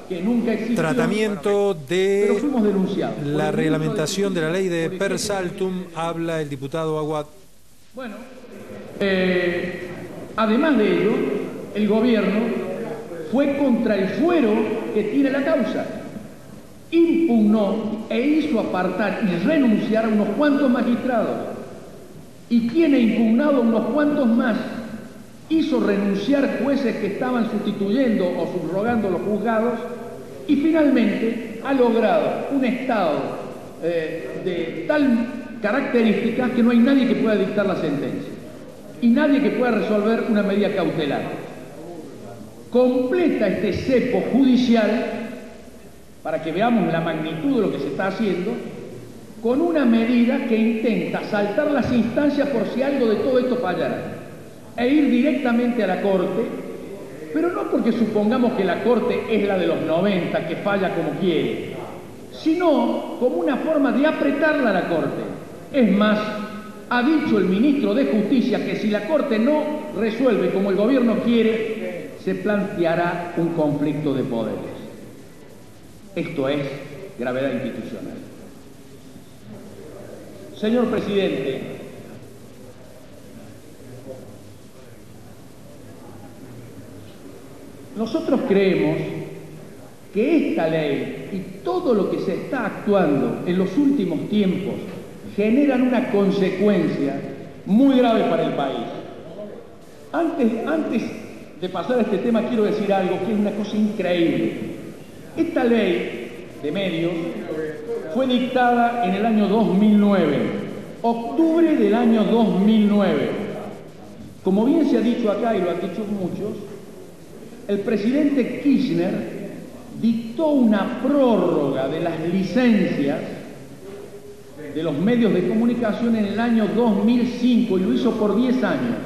que nunca existió, tratamiento de pero fuimos denunciados. la reglamentación de la ley de per saltum, habla el diputado Aguad. Bueno, además de ello, el gobierno fue contra el fuero que tiene la causa. Impugnó e hizo apartar y renunciar a unos cuantos magistrados. Y tiene impugnado unos cuantos más. Hizo renunciar jueces que estaban sustituyendo o subrogando los juzgados. Y finalmente ha logrado un estado de tal características que no hay nadie que pueda dictar la sentencia. Y nadie que pueda resolver una medida cautelar. Completa este cepo judicial, para que veamos la magnitud de lo que se está haciendo, con una medida que intenta saltar las instancias por si algo de todo esto fallara, e ir directamente a la Corte, pero no porque supongamos que la Corte es la de los 90, que falla como quiere, sino como una forma de apretarla a la Corte. Es más, ha dicho el ministro de Justicia que si la Corte no resuelve como el gobierno quiere, se planteará un conflicto de poderes. Esto es gravedad institucional. Señor presidente, nosotros creemos que esta ley y todo lo que se está actuando en los últimos tiempos generan una consecuencia muy grave para el país. Antes de pasar a este tema, quiero decir algo que es una cosa increíble. Esta ley de medios fue dictada en el año 2009, octubre del año 2009. Como bien se ha dicho acá, y lo han dicho muchos, el presidente Kirchner dictó una prórroga de las licencias de los medios de comunicación en el año 2005 y lo hizo por 10 años.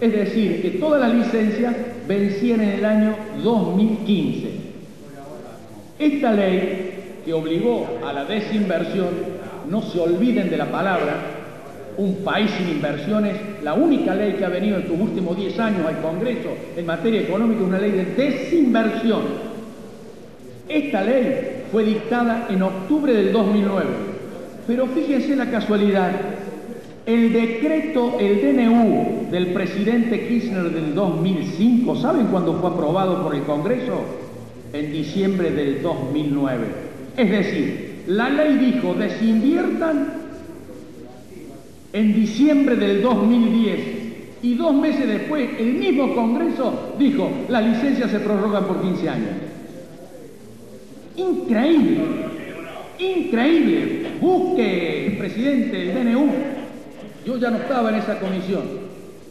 Es decir, que todas las licencias vencían en el año 2015. Esta ley que obligó a la desinversión, no se olviden de la palabra, un país sin inversiones, la única ley que ha venido en estos últimos 10 años al Congreso en materia económica es una ley de desinversión. Esta ley fue dictada en octubre del 2009, pero fíjense la casualidad, el decreto, el DNU del presidente Kirchner del 2005, ¿saben cuándo fue aprobado por el Congreso? En diciembre del 2009. Es decir, la ley dijo desinviertan en diciembre del 2010 y 2 meses después el mismo Congreso dijo las licencias se prorrogan por 15 años. Increíble, increíble. Busque, presidente, el DNU. Yo ya no estaba en esa comisión.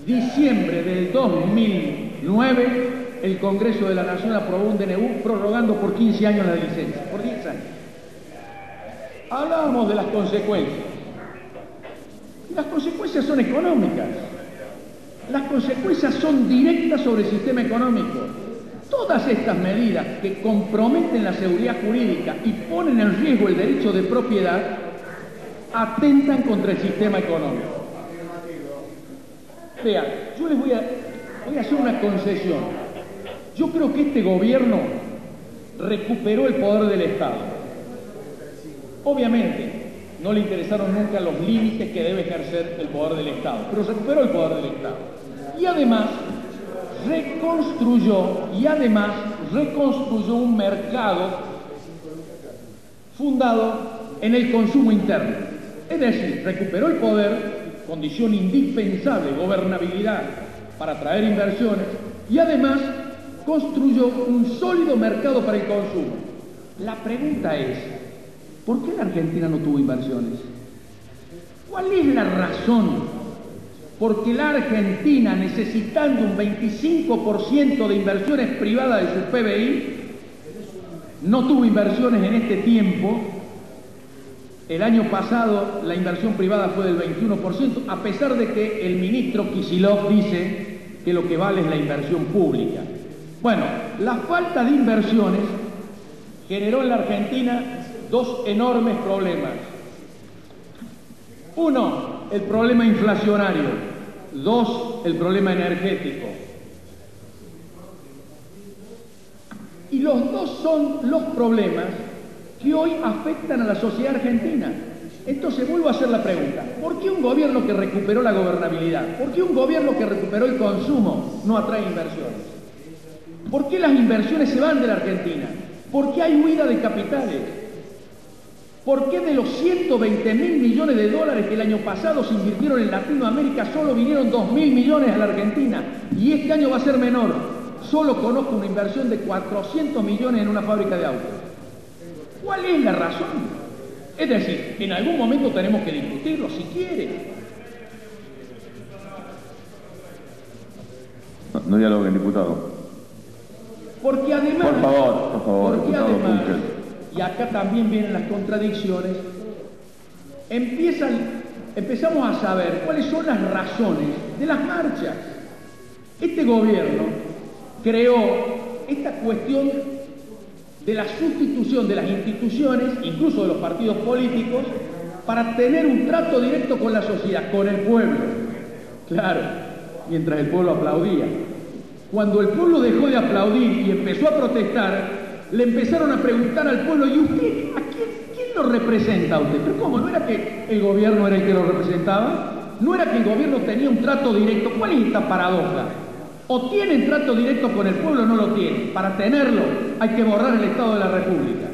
Diciembre del 2009 el Congreso de la Nación aprobó un DNU prorrogando por 15 años la licencia, por 10 años. Hablábamos de las consecuencias. Las consecuencias son económicas. Las consecuencias son directas sobre el sistema económico. Todas estas medidas que comprometen la seguridad jurídica y ponen en riesgo el derecho de propiedad atentan contra el sistema económico. Vean, yo les voy a hacer una concesión. Yo creo que este gobierno recuperó el poder del Estado. Obviamente, no le interesaron nunca los límites que debe ejercer el poder del Estado, pero recuperó el poder del Estado. Y además reconstruyó un mercado fundado en el consumo interno. Es decir, recuperó el poder, condición indispensable, gobernabilidad para atraer inversiones, y además construyó un sólido mercado para el consumo. La pregunta es, ¿por qué la Argentina no tuvo inversiones? ¿Cuál es la razón por qué la Argentina, necesitando un 25% de inversiones privadas de su PBI, no tuvo inversiones en este tiempo? El año pasado la inversión privada fue del 21%, a pesar de que el ministro Kicillof dice que lo que vale es la inversión pública. Bueno, la falta de inversiones generó en la Argentina 2 enormes problemas. Uno, el problema inflacionario. 2, el problema energético. Y los dos son los problemas que hoy afectan a la sociedad argentina. Entonces vuelvo a hacer la pregunta, ¿por qué un gobierno que recuperó la gobernabilidad, por qué un gobierno que recuperó el consumo no atrae inversiones? ¿Por qué las inversiones se van de la Argentina? ¿Por qué hay huida de capitales? ¿Por qué de los 120.000 millones de dólares que el año pasado se invirtieron en Latinoamérica solo vinieron 2.000 millones a la Argentina? Y este año va a ser menor. Solo conozco una inversión de 400 millones en una fábrica de autos. ¿Cuál es la razón? Es decir, en algún momento tenemos que discutirlo, si quiere. No dialoguen, diputado. Porque además... Por favor, porque diputado además, Juncker. y acá también vienen las contradicciones, empezamos a saber cuáles son las razones de las marchas. Este gobierno creó esta cuestión de la sustitución de las instituciones, incluso de los partidos políticos, para tener un trato directo con la sociedad, con el pueblo. Claro, mientras el pueblo aplaudía. Cuando el pueblo dejó de aplaudir y empezó a protestar, le empezaron a preguntar al pueblo, ¿y usted a quién lo representa a usted? ¿Pero cómo? ¿No era que el gobierno era el que lo representaba? ¿No era que el gobierno tenía un trato directo? ¿Cuál es esta paradoja? O tienen trato directo con el pueblo o no lo tienen. Para tenerlo hay que borrar el Estado de la República.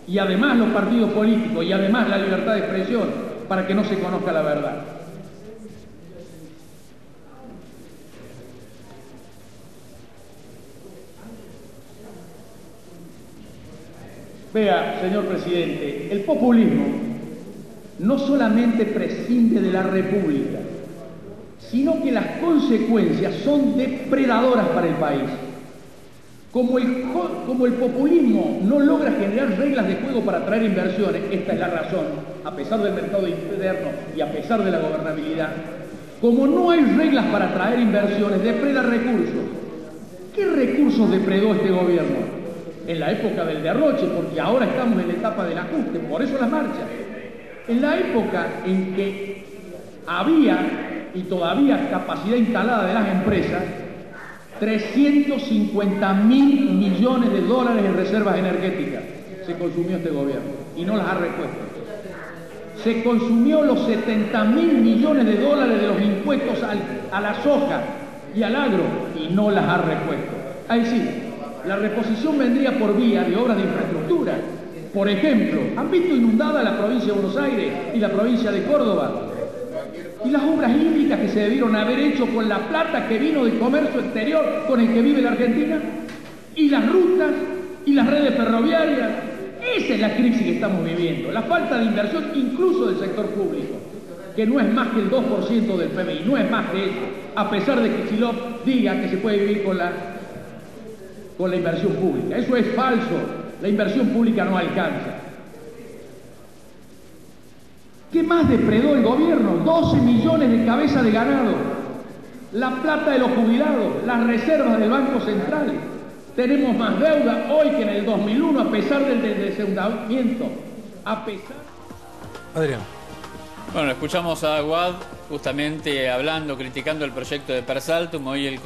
Y además los partidos políticos, y además la libertad de expresión, para que no se conozca la verdad. Vea, señor presidente, el populismo no solamente prescinde de la República, sino que las consecuencias son depredadoras para el país. Como el populismo no logra generar reglas de juego para atraer inversiones, esta es la razón, a pesar del mercado interno y a pesar de la gobernabilidad, como no hay reglas para atraer inversiones, depreda recursos. ¿Qué recursos depredó este gobierno? En la época del derroche, porque ahora estamos en la etapa del ajuste, por eso las marchas. En la época en que había y todavía capacidad instalada de las empresas, 350.000 millones de dólares en reservas energéticas se consumió este gobierno y no las ha repuesto. Se consumió los 70.000 millones de dólares de los impuestos a la soja y al agro y no las ha repuesto. Es decir, la reposición vendría por vía de obras de infraestructura. Por ejemplo, ¿han visto inundada la provincia de Buenos Aires y la provincia de Córdoba? Y las obras hídricas que se debieron haber hecho con la plata que vino del comercio exterior con el que vive la Argentina, y las rutas y las redes ferroviarias. Esa es la crisis que estamos viviendo, la falta de inversión incluso del sector público, que no es más que el 2% del PBI, no es más que eso, a pesar de que Kicillof diga que se puede vivir con la inversión pública. Eso es falso, la inversión pública no alcanza. ¿Qué más depredó el gobierno? 12 millones de cabezas de ganado, la plata de los jubilados, las reservas del Banco Central. Tenemos más deuda hoy que en el 2001, a pesar del desendeudamiento. Adrián. Bueno, escuchamos a Aguad justamente hablando, criticando el proyecto de Persaltum. Hoy el